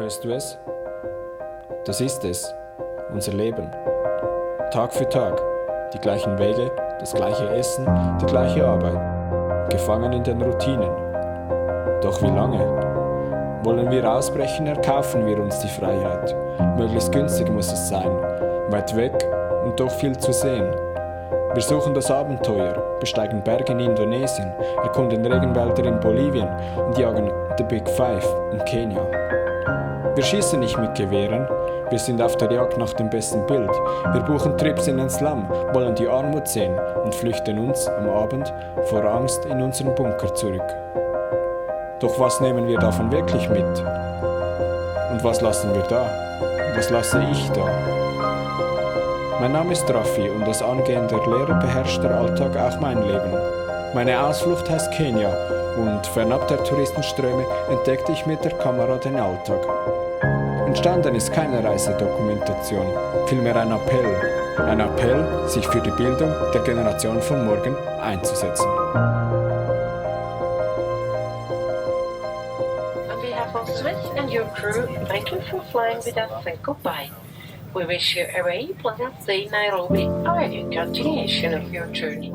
Hörst du es? Das ist es, unser Leben. Tag für Tag, die gleichen Wege, das gleiche Essen, die gleiche Arbeit. Gefangen in den Routinen. Doch wie lange? Wollen wir ausbrechen, erkaufen wir uns die Freiheit. Möglichst günstig muss es sein, weit weg und doch viel zu sehen. Wir suchen das Abenteuer, besteigen Berge in Indonesien, erkunden Regenwälder in Bolivien und jagen The Big Five in Kenia. Wir schießen nicht mit Gewehren, wir sind auf der Jagd nach dem besten Bild. Wir buchen Trips in den Slum, wollen die Armut sehen und flüchten uns am Abend vor Angst in unseren Bunker zurück. Doch was nehmen wir davon wirklich mit? Und was lassen wir da? Was lasse ich da? Mein Name ist Raffi und als angehender Lehrer beherrscht der Alltag auch mein Leben. Meine Ausflucht heißt Kenia und fernab der Touristenströme entdeckte ich mit der Kamera den Alltag. Entstanden ist keine Reisedokumentation, vielmehr ein Appell. Ein Appell, sich für die Bildung der Generation von morgen einzusetzen. On behalf of Swiss and your crew, thank you for flying with us and goodbye. We wish you a very pleasant stay in Nairobi or a continuation of your journey.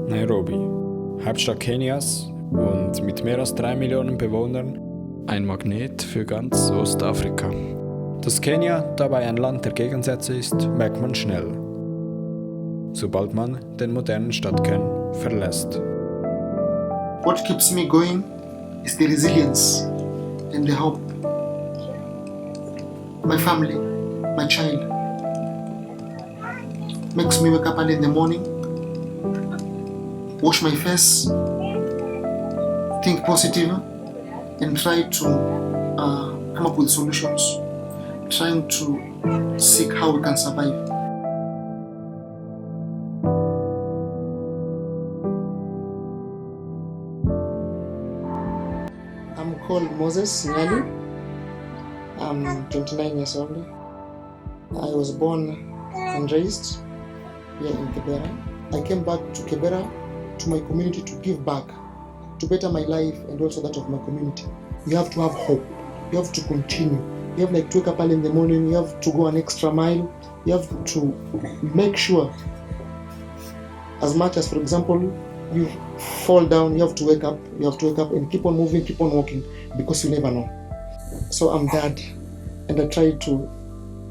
Nairobi, Hauptstadt Kenias und mit mehr als 3 Millionen Bewohnern ein Magnet für ganz Ostafrika. Dass Kenia dabei ein Land der Gegensätze ist, merkt man schnell, sobald man den modernen Stadtkern verlässt. What keeps me going is the resilience and the hope. My family, my child, makes me wake up early in the morning, wash my face, think positive, and try to come up with solutions, trying to seek how we can survive. I'm called Moses Nyali. I'm 29 years old. I was born and raised here in Kibera. I came back to Kibera, to my community, to give back, to better my life and also that of my community. You have to have hope. You have to continue. You have to wake up early in the morning. You have to go an extra mile. You have to make sure, as much as, for example, you fall down, you have to wake up. You have to wake up and keep on moving, keep on walking, because you never know. So I'm dad, and I try to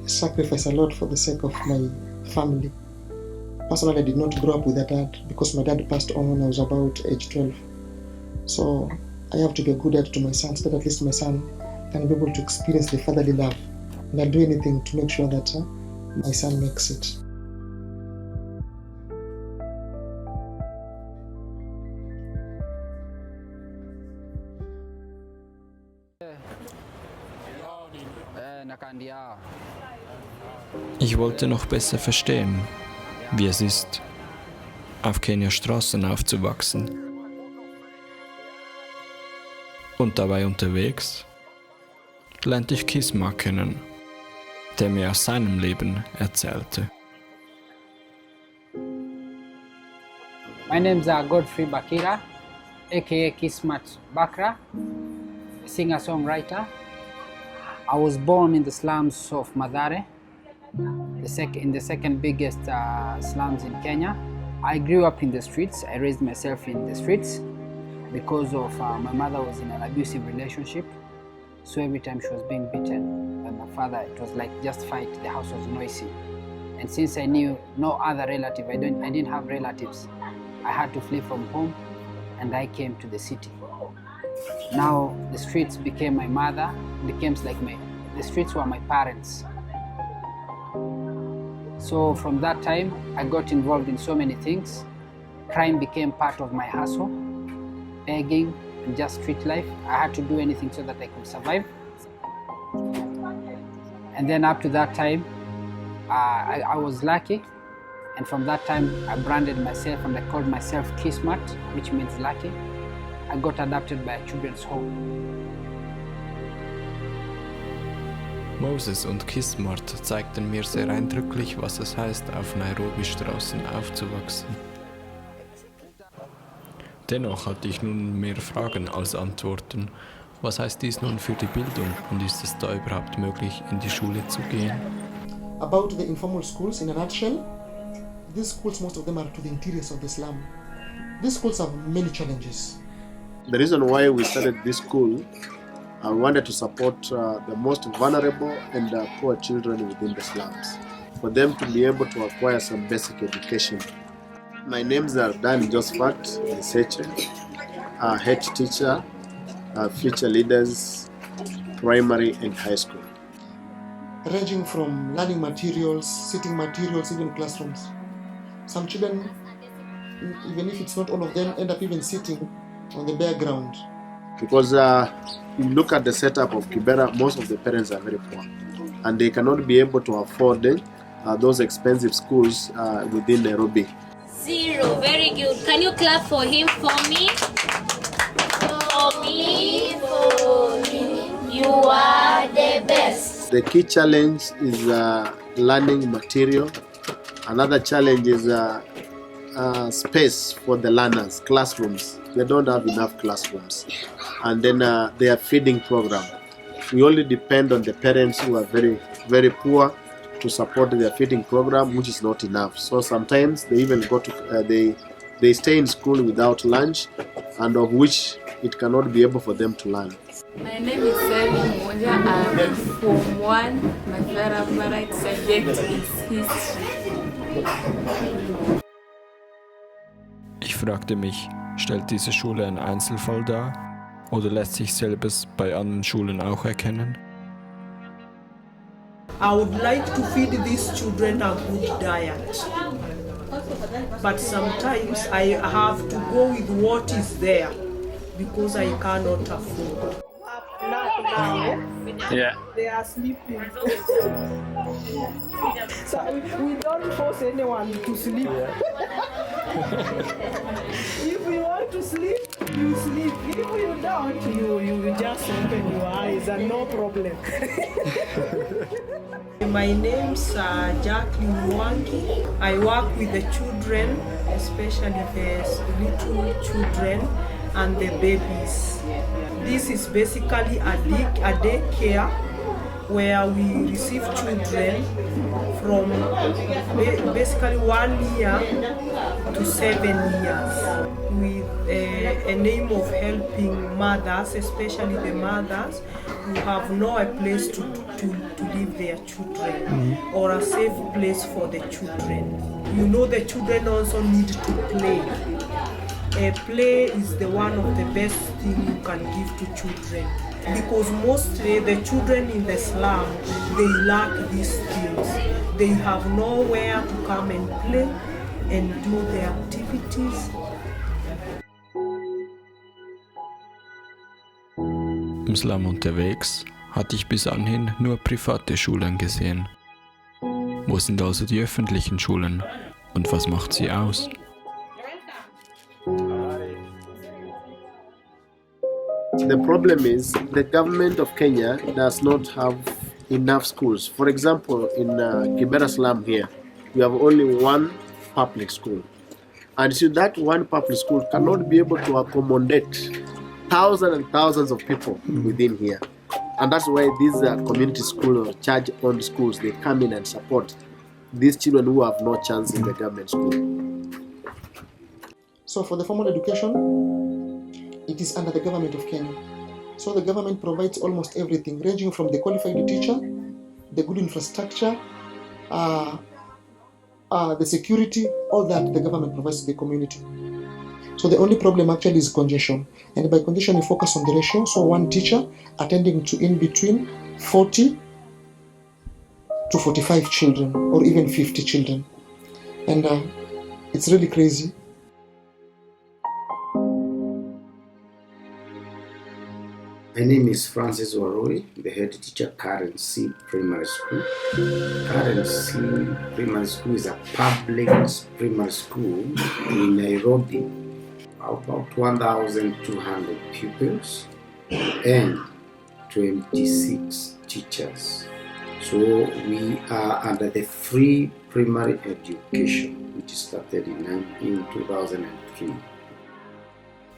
sacrifice a lot for the sake of my family. Personally, I did not grow up with a dad because my dad passed on when I was about age 12. So I have to be a good dad to my son, so that at least my son can be able to experience the fatherly love. And I'll do anything to make sure that my son makes it. Ich wollte noch besser verstehen, wie es ist, auf Kenias Straßen aufzuwachsen. Und dabei unterwegs lernte ich Kisma kennen, der mir aus seinem Leben erzählte. My name is Godfrey Bakira, aka Kismat Bakra, singer-songwriter. I was born in the slums of Mathare, in the second biggest slums in Kenya. I grew up in the streets. I raised myself in the streets because of my mother was in an abusive relationship. So every time she was being beaten by my father, it was like just fight. The house was noisy. And since I knew no other relative, I didn't have relatives, I had to flee from home and I came to the city. Now the streets became my mother, the streets were my parents. So from that time, I got involved in so many things. Crime became part of my hustle, begging and just street life. I had to do anything so that I could survive. And then up to that time, I was lucky. And from that time, I branded myself and I called myself Kismat, which means lucky. I got adopted by a children's home. Moses und Kismart zeigten mir sehr eindrücklich, was es heißt, auf Nairobi-Straßen aufzuwachsen. Dennoch hatte ich nun mehr Fragen als Antworten. Was heißt dies nun für die Bildung und ist es da überhaupt möglich, in die Schule zu gehen? About the informal schools, in a nutshell, these schools, most of them are to the interiors of the slum. These schools have many challenges. The reason why we started this school, I wanted to support the most vulnerable and poor children within the slums, for them to be able to acquire some basic education. My names are Dan Josephat Seche, head teacher, future leaders, primary and high school. Ranging from learning materials, sitting materials, even classrooms. Some children, even if it's not all of them, end up even sitting on the bare ground. Because you look at the setup of Kibera, most of the parents are very poor and they cannot be able to afford those expensive schools within Nairobi. 0, very good. Can you clap for him for me? For me, you are the best. The key challenge is learning material. Another challenge is space for the learners, classrooms. They don't have enough classrooms. And then their feeding program. We only depend on the parents who are very, very poor to support their feeding program, which is not enough. So sometimes they even go to, they stay in school without lunch, and of which it cannot be able for them to learn. My name is Sally Monja. I'm Form 1. My favorite subject is history. Ich fragte mich, stellt diese Schule einen Einzelfall dar oder lässt sich selbes bei anderen Schulen auch erkennen? I would like to feed these children a good diet, but sometimes I have to go with what is there because I cannot afford. Yeah. They are sleeping. So we don't force anyone to sleep. If you want to sleep, you sleep. If you don't, you just open your eyes and no problem. My name's Jacqueline Mwangi. I work with the children, especially the little children and the babies. This is basically a daycare where we receive children from basically 1 year to 7 years with a aim of helping mothers, especially the mothers who have no place to leave their children or a safe place for the children. You know, the children also need to play. Play is one of the best things you can give to children, because mostly the children in the slum, they lack these things. They have nowhere to come and play and do their activities. Im Slum unterwegs hatte ich bis anhin nur private Schulen gesehen. Wo sind also die öffentlichen Schulen und was macht sie aus? The problem is the government of Kenya does not have enough schools. For example, in Kibera slum here, we have only one public school. And so that one public school cannot be able to accommodate thousands and thousands of people within here. And that's why these community schools or church-owned schools, they come in and support these children who have no chance in the government school. So for the formal education, it is under the government of Kenya. So the government provides almost everything, ranging from the qualified teacher, the good infrastructure, the security, all that the government provides to the community. So the only problem actually is congestion. And by congestion, we focus on the ratio. So one teacher attending to in between 40 to 45 children, or even 50 children. And it's really crazy. My name is Francis Warui, the head teacher, Karen C Primary School. Karen C Primary School is a public primary school in Nairobi. About 1,200 pupils and 26 teachers. So we are under the free primary education, which started in 2003.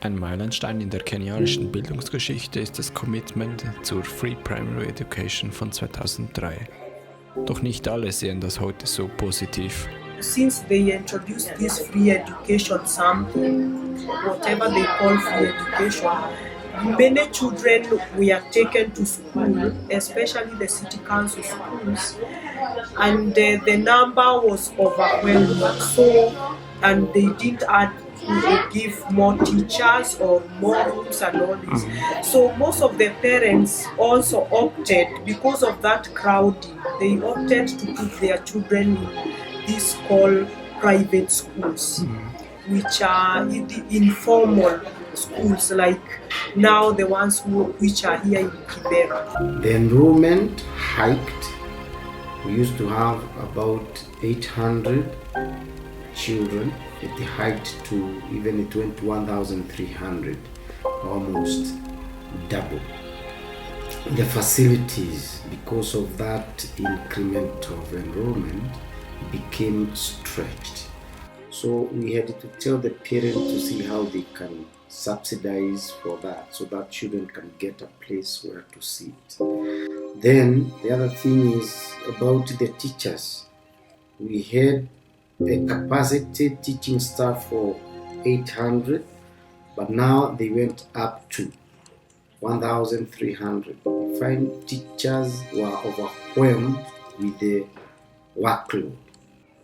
Ein Meilenstein in der kenianischen Bildungsgeschichte ist das Commitment zur Free Primary Education von 2003. Doch nicht alle sehen das heute so positiv. Since they introduced this free education something, whatever they call free education, many children were taken to school, especially the city council schools, and the number was overwhelming. So, and they didn't add give more teachers or more rooms and all this. So most of the parents also opted, because of that crowding, they opted to put their children in these called private schools, which are informal schools, like now the ones which are here in Kibera. The enrollment hiked. We used to have about 800 children. It hiked to even it went to 1,300, almost double. The facilities, because of that increment of enrollment, became stretched. So we had to tell the parents to see how they can subsidize for that, so that children can get a place where to sit. Then the other thing is about the teachers. We had a capacity teaching staff for 800, but now they went up to 1,300. We find teachers were overwhelmed with the workload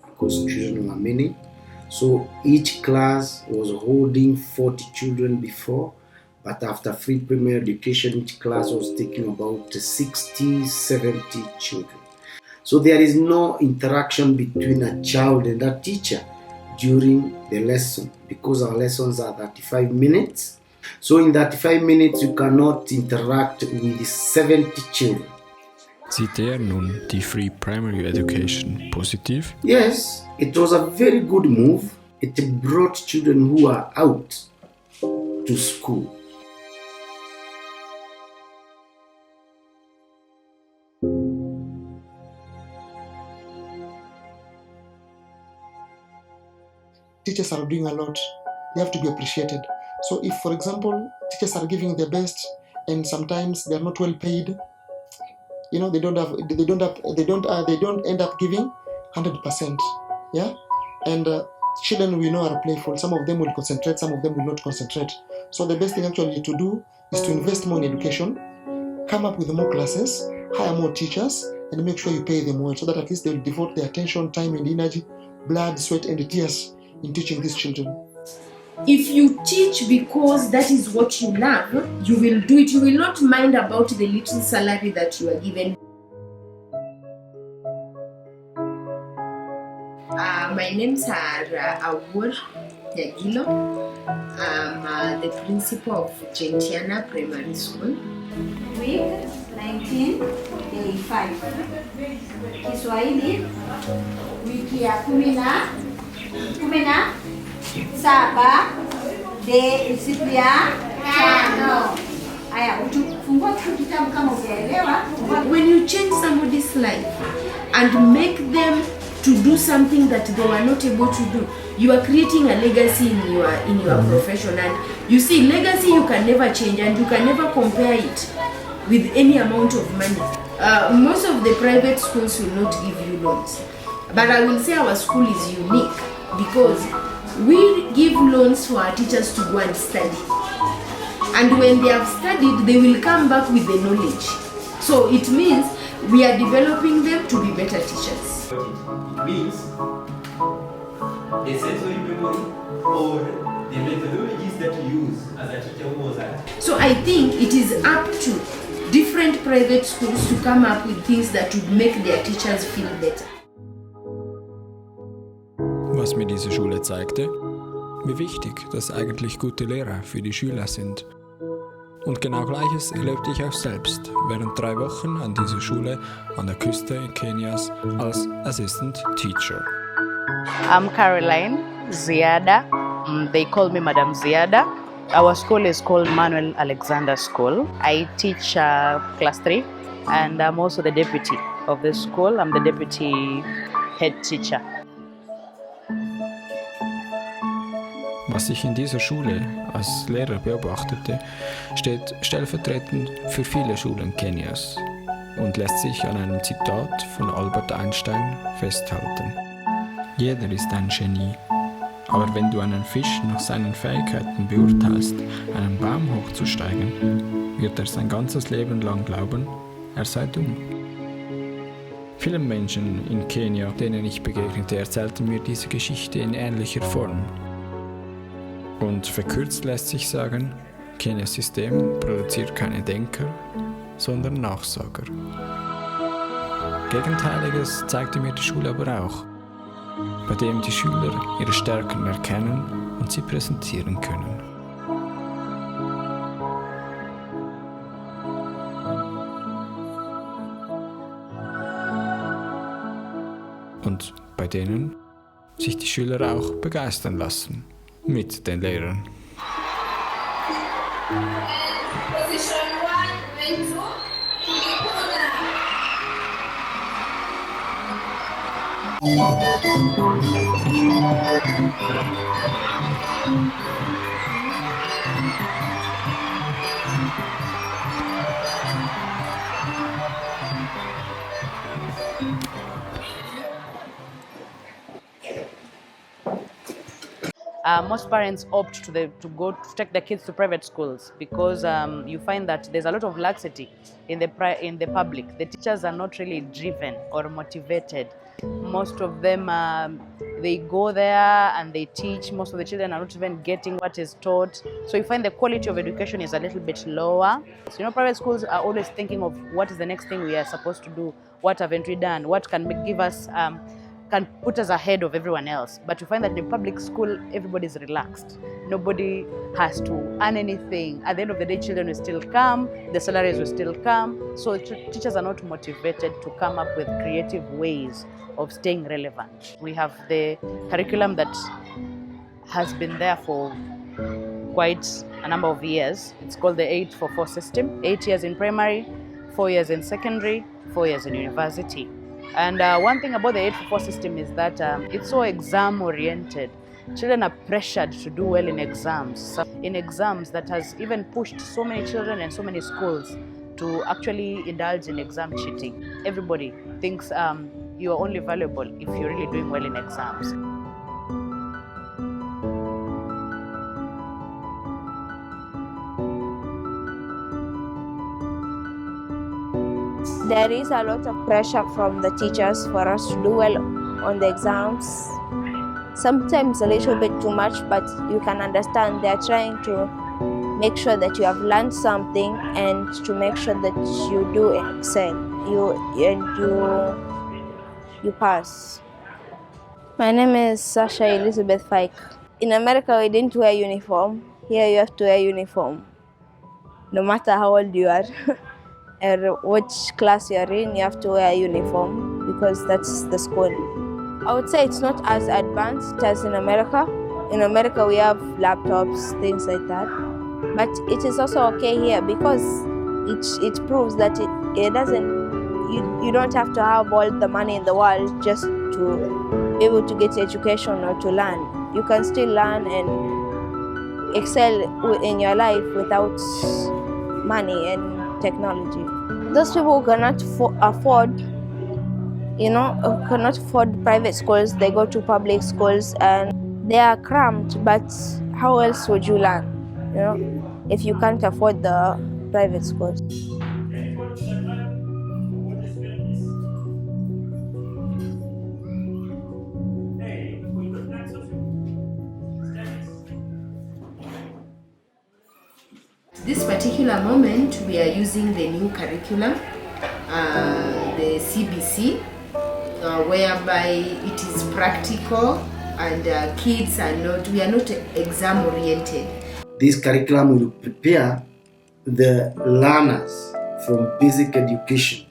because children were many. So each class was holding 40 children before, but after free primary education, each class was taking about 60, 70 children. So there is no interaction between a child and a teacher during the lesson, because our lessons are 35 minutes. So in 35 minutes you cannot interact with 70 children. Sieht er nun die Free Primary Education positiv? Yes, it was a very good move. It brought children who are out to school. Teachers are doing a lot. They have to be appreciated. So if, for example, teachers are giving their best and sometimes they are not well paid, they don't end up giving 100%. Yeah, and children we know are playful. Some of them will concentrate, some of them will not concentrate. So the best thing actually to do is to invest more in education, come up with more classes, hire more teachers, and make sure you pay them well, so that at least they will devote their attention, time, and energy, blood, sweat, and tears in teaching these children. If you teach because that is what you love, you will do it. You will not mind about the little salary that you are given. My names are Awur Nyagilo. I'm the principal of Gentiana Primary School. Week 1985. Kiswahili wiki ya 17 de siku ya 5. Aya, utafungua kitabu kama unaelewa. When you change somebody's life and make them to do something that they were not able to do, you are creating a legacy in your profession. And you see, legacy you can never change, and you can never compare it with any amount of money. Most of the private schools will not give you loans, but I will say our school is unique because we give loans for our teachers to go and study, and when they have studied, they will come back with the knowledge. So it means we are developing them to be better teachers. It means the sensory memory or the methodologies that you use as a teacher who was at. So I think it is up to different private schools to come up with things that would make their teachers feel better. Was mir diese Schule zeigte, wie wichtig, dass eigentlich gute Lehrer für die Schüler sind. Und genau Gleiches erlebte ich auch selbst während 3 Wochen an dieser Schule an der Küste Kenias als Assistant Teacher. I'm Caroline Ziada. They call me Madam Ziada. Our school is called Manuel Alexander School. I teach class 3 and I'm also the deputy of this school. I'm the deputy head teacher. Was ich in dieser Schule als Lehrer beobachtete, steht stellvertretend für viele Schulen Kenias und lässt sich an einem Zitat von Albert Einstein festhalten. Jeder ist ein Genie, aber wenn du einen Fisch nach seinen Fähigkeiten beurteilst, einen Baum hochzusteigen, wird er sein ganzes Leben lang glauben, er sei dumm. Viele Menschen in Kenia, denen ich begegnete, erzählten mir diese Geschichte in ähnlicher Form. Und verkürzt lässt sich sagen, Kenias System produziert keine Denker, sondern Nachsager. Gegenteiliges zeigte mir die Schule aber auch, bei dem die Schüler ihre Stärken erkennen und sie präsentieren können. Und bei denen sich die Schüler auch begeistern lassen. Mit den Lehrern. Most parents opt to take their kids to private schools because you find that there's a lot of laxity in the public. The teachers are not really driven or motivated. Most of them they go there and they teach. Most of the children are not even getting what is taught. So you find the quality of education is a little bit lower. So private schools are always thinking of what is the next thing we are supposed to do. What haven't we done? What can give us? Can put us ahead of everyone else. But you find that in public school, everybody's relaxed. Nobody has to earn anything. At the end of the day, children will still come, the salaries will still come. So teachers are not motivated to come up with creative ways of staying relevant. We have the curriculum that has been there for quite a number of years. It's called the 8-4-4 system. 8 years in primary, 4 years in secondary, 4 years in university. And one thing about the 8-4-4 system is that it's so exam-oriented. Children are pressured to do well in exams. In exams, that has even pushed so many children and so many schools to actually indulge in exam cheating. Everybody thinks you are only valuable if you're really doing well in exams. There is a lot of pressure from the teachers for us to do well on the exams. Sometimes a little bit too much, but you can understand they're trying to make sure that you have learned something and to make sure that you do excel, you pass. My name is Sasha Elizabeth Fike. In America, we didn't wear uniform. Here you have to wear uniform, no matter how old you are. Or which class you're in, you have to wear a uniform because that's the school. I would say it's not as advanced as in America. In America, we have laptops, things like that. But it is also okay here because it proves that it doesn't. You don't have to have all the money in the world just to be able to get education or to learn. You can still learn and excel in your life without money and technology. Those people who cannot afford, cannot afford private schools, they go to public schools and they are cramped, but how else would you learn, if you can't afford the private schools? This particular moment, we are using the new curriculum, the CBC, whereby it is practical and we are not exam oriented. This curriculum will prepare the learners from basic education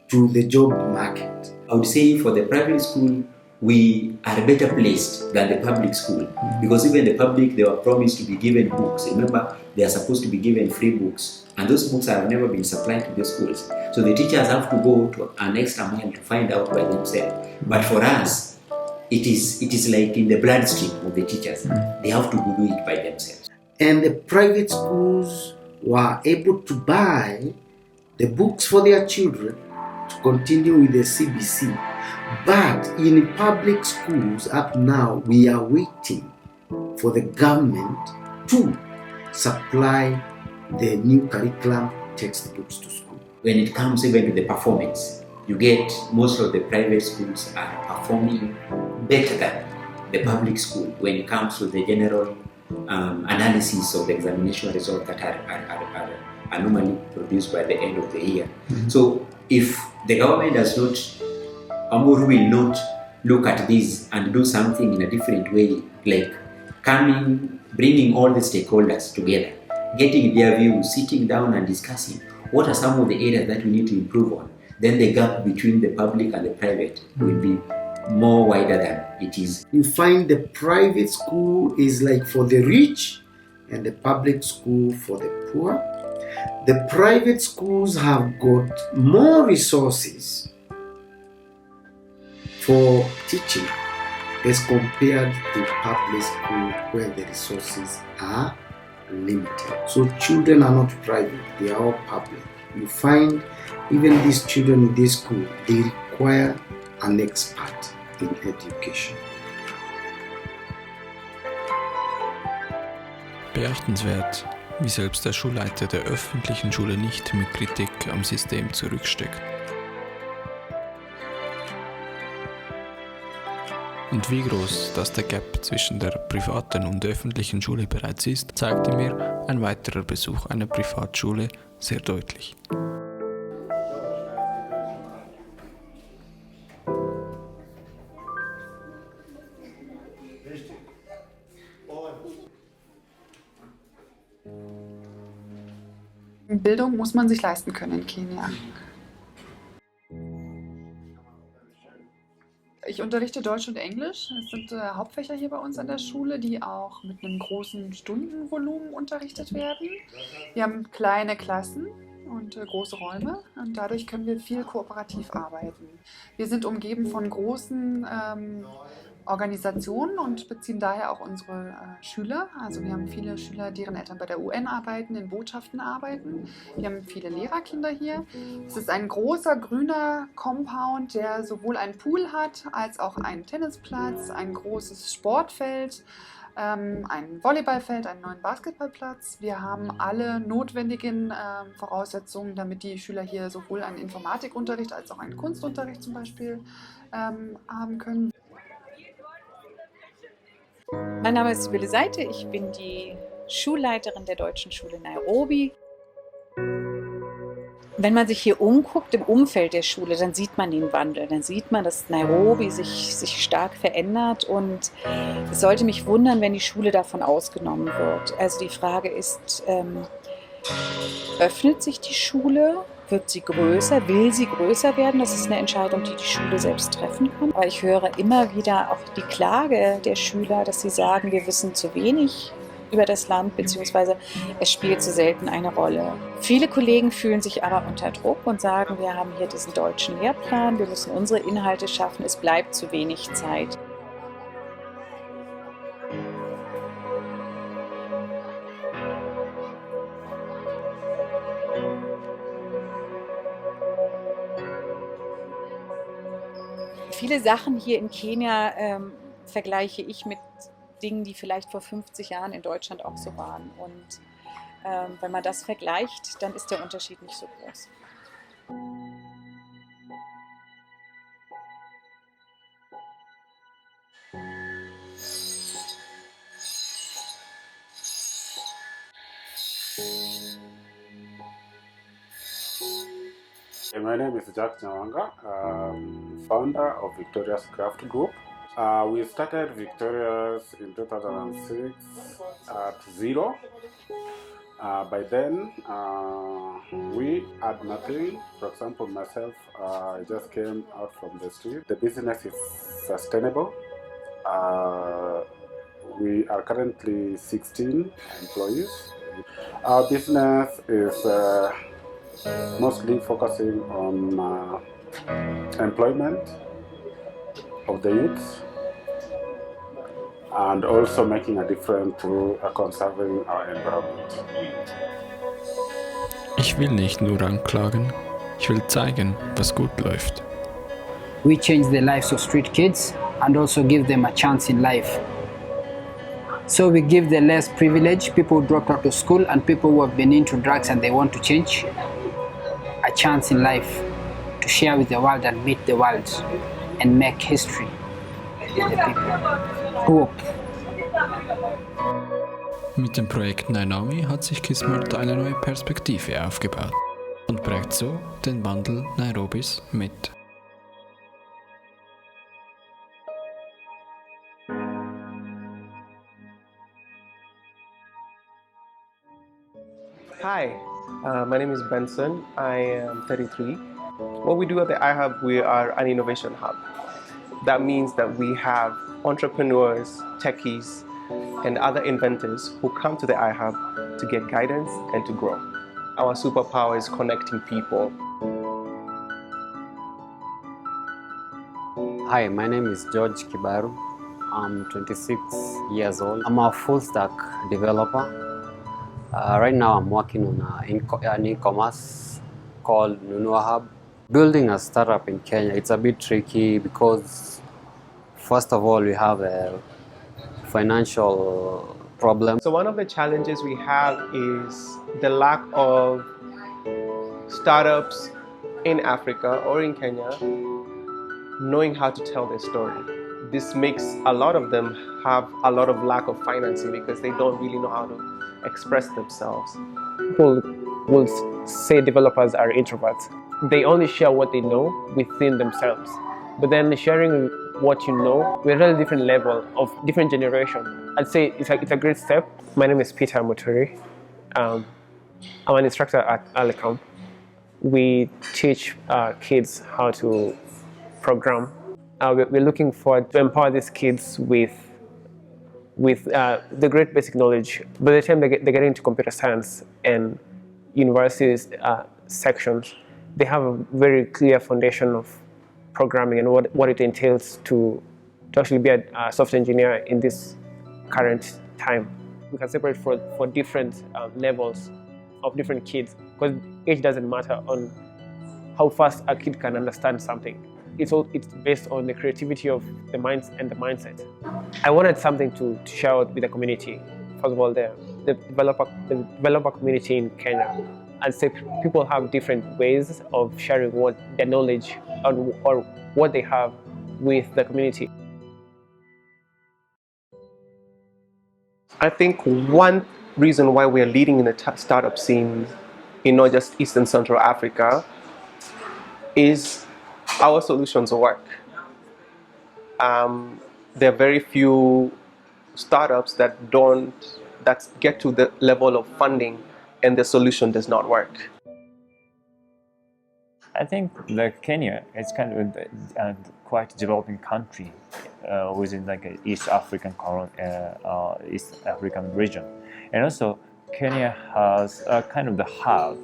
to the job market. I would say for the private school, we are better placed than the public school because even the public, they were promised to be given books. Remember, they are supposed to be given free books and those books have never been supplied to the schools. So the teachers have to go to an extra mile to find out by themselves. But for us, it is like in the bloodstream of the teachers. They have to do it by themselves. And the private schools were able to buy the books for their children to continue with the CBC. But in public schools up now, we are waiting for the government to supply the new curriculum textbooks to school. When it comes even to the performance, you get most of the private schools are performing better than the public school when it comes to the general analysis of the examination results that are normally produced by the end of the year. So if the government does not, Amuru will not look at this and do something in a different way, like bringing all the stakeholders together, getting their views, sitting down and discussing what are some of the areas that we need to improve on, then the gap between the public and the private will be more wider than it is. You find the private school is like for the rich and the public school for the poor. The private schools have got more resources for teaching as compared to public school where the resources are limited. So children are not private, they are all public. You find even these children in this school, they require an expert in education. Beachtenswert, wie selbst der Schulleiter der öffentlichen Schule nicht mit Kritik am System zurücksteckt. Und wie groß das der Gap zwischen der privaten und öffentlichen Schule bereits ist, zeigte mir ein weiterer Besuch einer Privatschule sehr deutlich. Bildung muss man sich leisten können in Kenia. Ich unterrichte Deutsch und Englisch. Das sind Hauptfächer hier bei uns an der Schule, die auch mit einem großen Stundenvolumen unterrichtet werden. Wir haben kleine Klassen und große Räume und dadurch können wir viel kooperativ arbeiten. Wir sind umgeben von großen Organisationen und beziehen daher auch unsere Schüler. Also wir haben viele Schüler, deren Eltern bei der UN arbeiten, in Botschaften arbeiten. Wir haben viele Lehrerkinder hier. Es ist ein großer grüner Compound, der sowohl einen Pool hat, als auch einen Tennisplatz, ein großes Sportfeld, ein Volleyballfeld, einen neuen Basketballplatz. Wir haben alle notwendigen Voraussetzungen, damit die Schüler hier sowohl einen Informatikunterricht als auch einen Kunstunterricht zum Beispiel haben können. Mein Name ist Sibylle Seite, ich bin die Schulleiterin der Deutschen Schule Nairobi. Wenn man sich hier umguckt im Umfeld der Schule, dann sieht man den Wandel, dann sieht man, dass Nairobi sich stark verändert und es sollte mich wundern, wenn die Schule davon ausgenommen wird. Also die Frage ist, öffnet sich die Schule? Wird sie größer? Will sie größer werden? Das ist eine Entscheidung, die die Schule selbst treffen kann. Aber ich höre immer wieder auch die Klage der Schüler, dass sie sagen, wir wissen zu wenig über das Land, beziehungsweise es spielt zu selten eine Rolle. Viele Kollegen fühlen sich aber unter Druck und sagen, wir haben hier diesen deutschen Lehrplan, wir müssen unsere Inhalte schaffen, es bleibt zu wenig Zeit. Viele Sachen hier in Kenia vergleiche ich mit Dingen, die vielleicht vor 50 Jahren in Deutschland auch so waren. Und wenn man das vergleicht, dann ist der Unterschied nicht so groß. My name is Jack Nyawanga, founder of Victoria's Craft Group. We started Victoria's in 2006 at zero. By then, we had nothing. For example, myself, I just came out from the street. The business is sustainable. We are currently 16 employees. Our business is mostly focusing on employment of the youth and also making a difference through conserving our environment. Ich will nicht nur anklagen, ich will zeigen, was gut läuft. We change the lives of street kids and also give them a chance in life. So we give the less privileged, people who dropped out of school and people who have been into drugs and they want to change, a chance in life to share with the world and meet the world and make history with the people. Hope. Mit dem Projekt Nainomi hat sich Kismet eine neue Perspektive aufgebaut und prägt so den Wandel Nairobis mit. Hi, my name is Benson. I am 33. What we do at the iHub, we are an innovation hub. That means that we have entrepreneurs, techies, and other inventors who come to the iHub to get guidance and to grow. Our superpower is connecting people. Hi, my name is George Kibaru. I'm 26 years old. I'm a full stack developer. Right now I'm working on an e-commerce called Nunua Hub. Building a startup in Kenya, it's a bit tricky because first of all we have a financial problem. So one of the challenges we have is the lack of startups in Africa or in Kenya knowing how to tell their story. This makes a lot of them have a lot of lack of financing because they don't really know how to express themselves. People will say developers are introverts. They only share what they know within themselves. But then sharing what you know, we're at a different level of different generation. I'd say it's a great step. My name is Peter Muturi. I'm an instructor at Alecom. We teach kids how to program. We're looking forward to empower these kids with the great basic knowledge. By the time they get into computer science and universities sections, they have a very clear foundation of programming and what it entails to actually be a software engineer in this current time. We can separate for different levels of different kids because age doesn't matter on how fast a kid can understand something. It's based on the creativity of the minds and the mindset. I wanted something to share out with the community. First of all, the developer community in Kenya. I'd say people have different ways of sharing what their knowledge or what they have with the community. I think one reason why we're leading in the startup scene in not just East and Central Africa is our solutions work. There are very few startups that get to the level of funding and the solution does not work. I think like Kenya is kind of a quite developing country within like an East African region, and also Kenya has kind of the hub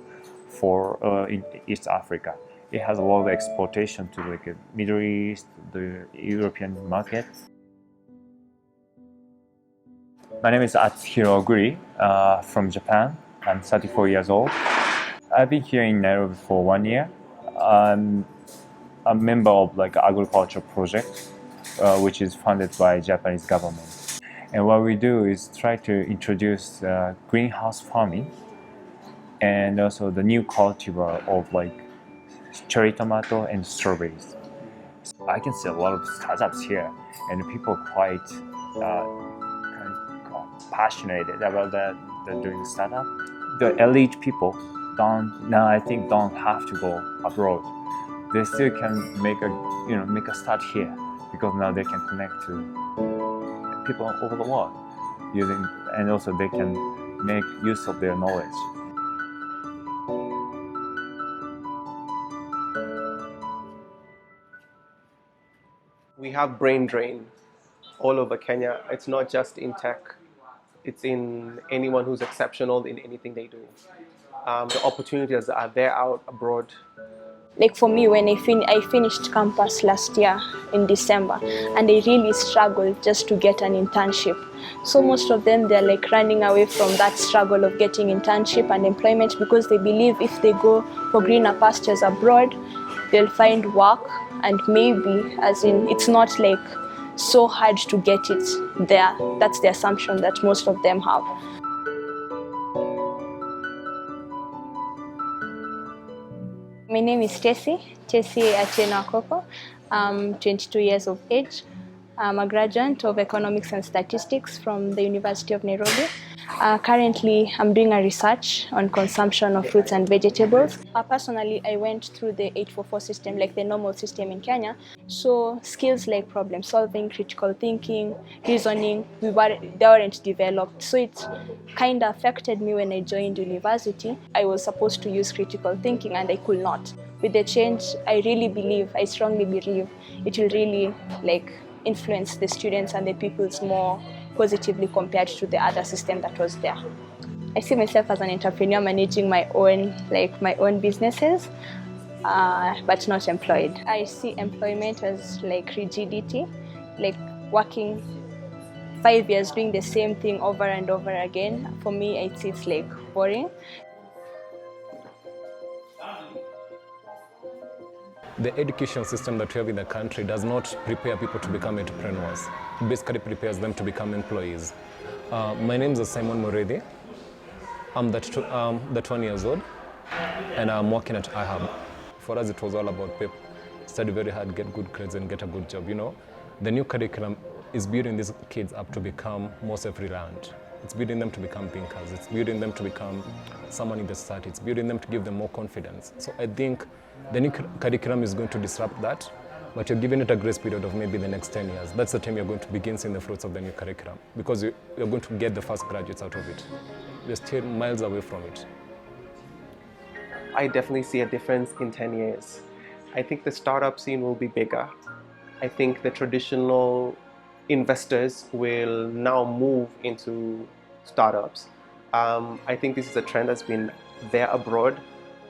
for in East Africa. It has a lot of exportation to like the Middle East, the European market. My name is Atsuhiro Oguri from Japan. I'm 34 years old. I've been here in Nairobi for 1 year. I'm a member of like agriculture project, which is funded by Japanese government. And what we do is try to introduce greenhouse farming and also the new cultivar of like cherry tomato and strawberries. I can see a lot of startups here, and people are quite passionate about that doing the startup. The elite people don't have to go abroad. They still can make a start here because now they can connect to people all over the world and also they can make use of their knowledge. We have brain drain all over Kenya. It's not just in tech. It's in anyone who's exceptional in anything they do. the opportunities that are there out abroad. Like for me, when I finished campus last year in December, and I really struggled just to get an internship. So most of them, they're like running away from that struggle of getting internship and employment because they believe if they go for greener pastures abroad, they'll find work, and maybe, as in, it's not like so hard to get it there. That's the assumption that most of them have. My name is Tessie Atieno Akoko. I'm 22 years of age. I'm a graduate of Economics and Statistics from the University of Nairobi. Currently, I'm doing a research on consumption of fruits and vegetables. Personally, I went through the 844 system, like the normal system in Kenya. So skills like problem solving, critical thinking, reasoning, they weren't developed. So it kind of affected me when I joined university. I was supposed to use critical thinking and I could not. With the change, I strongly believe it will really influence the students and the pupils more positively compared to the other system that was there. I see myself as an entrepreneur managing my own businesses, but not employed. I see employment as rigidity, like working 5 years doing the same thing over and over again. For me, it's boring. The education system that we have in the country does not prepare people to become entrepreneurs. It basically prepares them to become employees. My name is Simon Moredi. I'm 20 years old, and I'm working at iHub. For us, it was all about study very hard, get good grades, and get a good job. The new curriculum is building these kids up to become more self-reliant. It's building them to become thinkers. It's building them to become someone in the society. It's building them to give them more confidence. So I think the new curriculum is going to disrupt that, but you're giving it a grace period of maybe the next 10 years. That's the time you're going to begin seeing the fruits of the new curriculum, because you're going to get the first graduates out of it. We're still miles away from it. I definitely see a difference in 10 years. I think the startup scene will be bigger. I think the traditional investors will now move into startups. I think this is a trend that's been there abroad,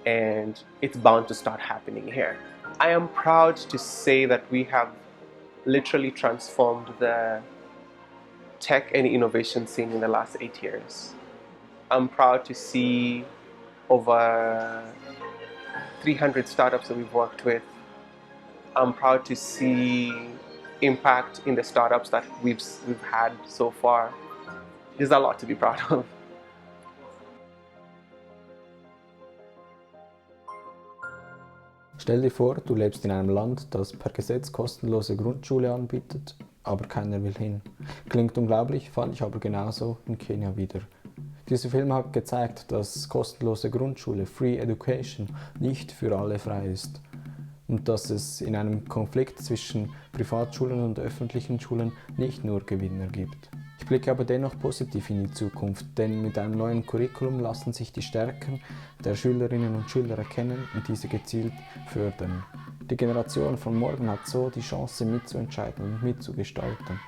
and it's bound to start happening here. I am proud to say that we have literally transformed the tech and innovation scene in the last 8 years. I'm proud to see over 300 startups that we've worked with. I'm proud to see impact in the startups that we've had so far. There's a lot to be proud of. Stell dir vor, du lebst in einem Land, das per Gesetz kostenlose Grundschule anbietet, aber keiner will hin. Klingt unglaublich, fand ich aber genauso in Kenia wieder. Dieser Film hat gezeigt, dass kostenlose Grundschule, Free Education, nicht für alle frei ist. Und dass es in einem Konflikt zwischen Privatschulen und öffentlichen Schulen nicht nur Gewinner gibt. Ich blicke aber dennoch positiv in die Zukunft, denn mit einem neuen Curriculum lassen sich die Stärken der Schülerinnen und Schüler erkennen und diese gezielt fördern. Die Generation von morgen hat so die Chance mitzuentscheiden und mitzugestalten.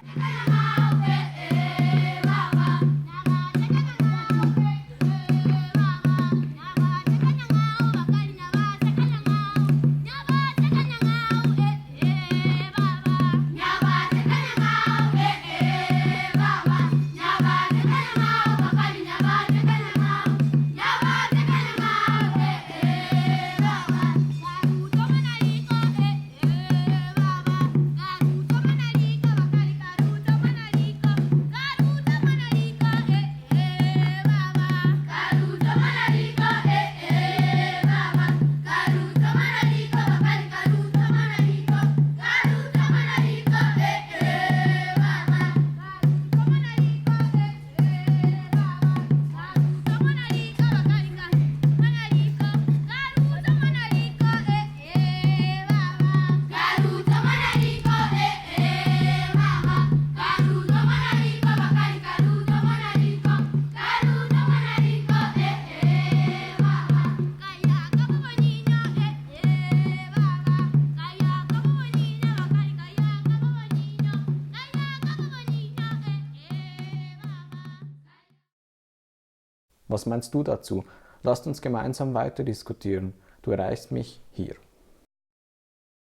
Was meinst du dazu? Lasst uns gemeinsam weiter diskutieren. Du erreichst mich hier.